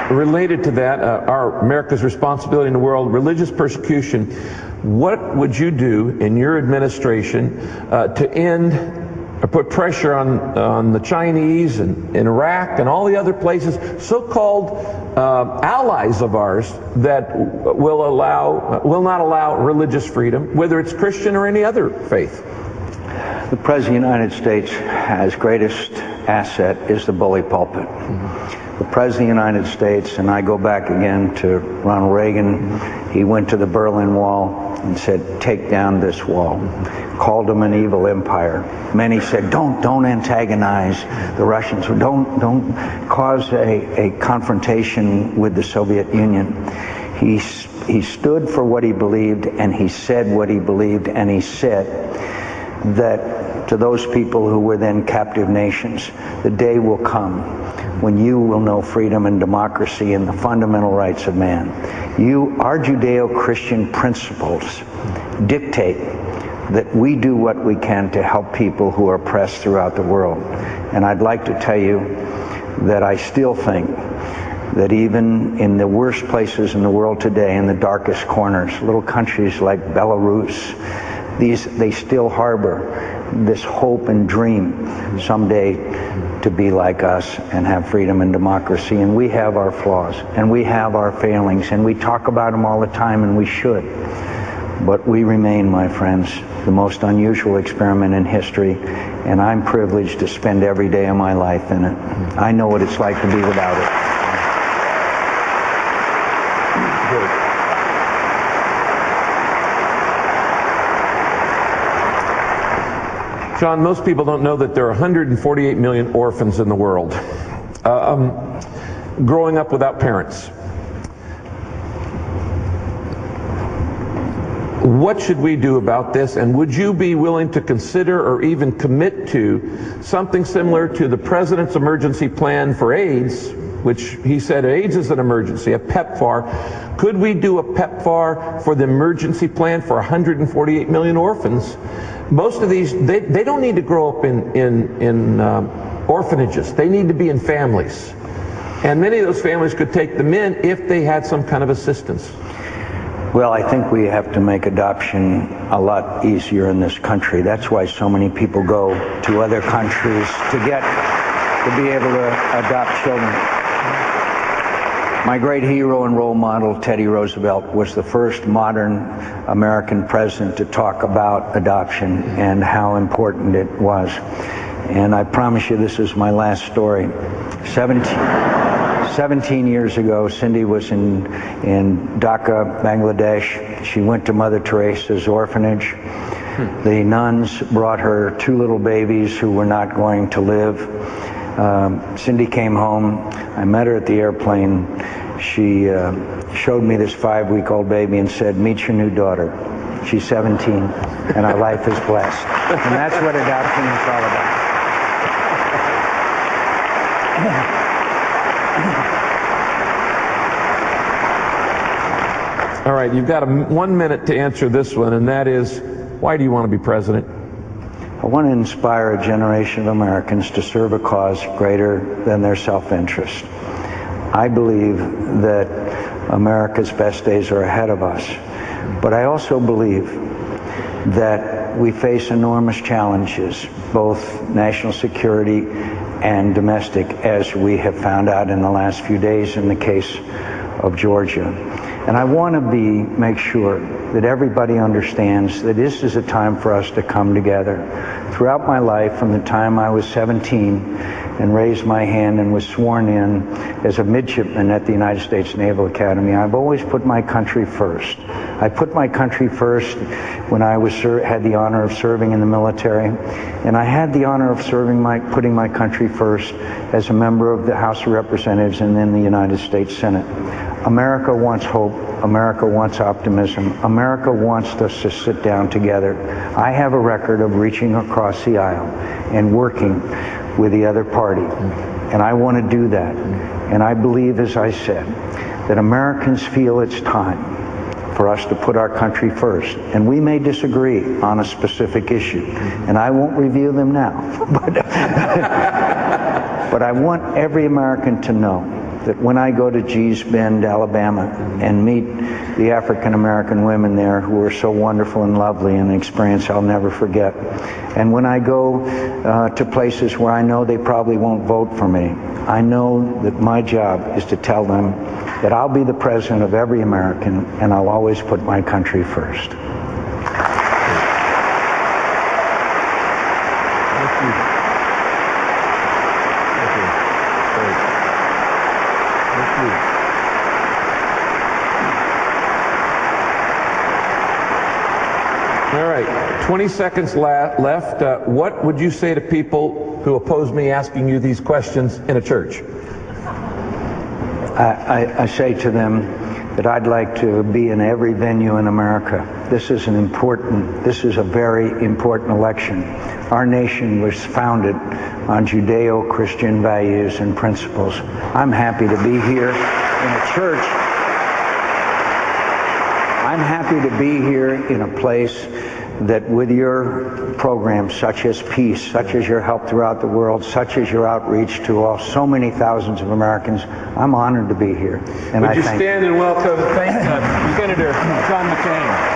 Related to that, our America's responsibility in the world, religious persecution. What would you do in your administration to end or put pressure on the Chinese and in Iraq and all the other places, so-called allies of ours that will not allow religious freedom, whether it's Christian or any other faith? The President of the United States' greatest asset is the bully pulpit. The President of the United States, and I go back again to Ronald Reagan, he went to the Berlin Wall and said, take down this wall. Called them an evil empire. Many said, don't antagonize the Russians. Don't cause a confrontation with the Soviet Union. He stood for what he believed, and he said what he believed, and he said that to those people who were then captive nations, the day will come when you will know freedom and democracy and the fundamental rights of man. Our Judeo-Christian principles dictate that we do what we can to help people who are oppressed throughout the world. And I'd like to tell you that I still think that even in the worst places in the world today, in the darkest corners, little countries like Belarus, they still harbor this hope and dream someday to be like us and have freedom and democracy. And we have our flaws, and we have our failings, and we talk about them all the time, and we should. But we remain, my friends, the most unusual experiment in history, and I'm privileged to spend every day of my life in it. I know what it's like to be without it. John, most people don't know that there are 148 million orphans in the world growing up without parents. What should we do about this, and would you be willing to consider or even commit to something similar to the President's emergency plan for AIDS, which he said AIDS is an emergency, a PEPFAR. Could we do a PEPFAR for the emergency plan for 148 million orphans? Most of these, they don't need to grow up in orphanages. They need to be in families. And many of those families could take them in if they had some kind of assistance. Well, I think we have to make adoption a lot easier in this country. That's why so many people go to other countries to be able to adopt children. My great hero and role model, Teddy Roosevelt, was the first modern American president to talk about adoption and how important it was. And I promise you this is my last story. 17 years ago, Cindy was in Dhaka, Bangladesh. She went to Mother Teresa's orphanage. The nuns brought her 2 little babies who were not going to live. Cindy came home. I met her at the airplane. She showed me this 5-week-old baby and said, meet your new daughter. She's 17, and our life is blessed. And that's what adoption is all about. All right, you've got 1 minute to answer this one, and that is, why do you want to be president? I want to inspire a generation of Americans to serve a cause greater than their self-interest. I believe that America's best days are ahead of us, but I also believe that we face enormous challenges, both national security and domestic, as we have found out in the last few days in the case of Georgia. And I want to make sure that everybody understands that this is a time for us to come together. Throughout my life, from the time I was 17 and raised my hand and was sworn in as a midshipman at the United States Naval Academy, I've always put my country first. I put my country first when I had the honor of serving in the military, and I had the honor of putting my country first as a member of the House of Representatives and then the United States Senate. America wants hope. America wants optimism. America wants us to sit down together. I have a record of reaching across the aisle and working with the other party, and I want to do that. And I believe, as I said, that Americans feel it's time for us to put our country first. And we may disagree on a specific issue, and I won't reveal them now. But I want every American to know that when I go to Gee's Bend, Alabama, and meet the African American women there who are so wonderful and lovely, an experience I'll never forget. And when I go to places where I know they probably won't vote for me, I know that my job is to tell them that I'll be the president of every American, and I'll always put my country first. All right, 20 seconds left. What would you say to people who oppose me asking you these questions in a church? I say to them that I'd like to be in every venue in America. This is a very important election. Our nation was founded on Judeo-Christian values and principles. I'm happy to be here in a church. I'm happy to be here in a place that with your programs such as peace, such as your help throughout the world, such as your outreach to so many thousands of Americans, I'm honored to be here. And Would you stand and welcome Senator John McCain.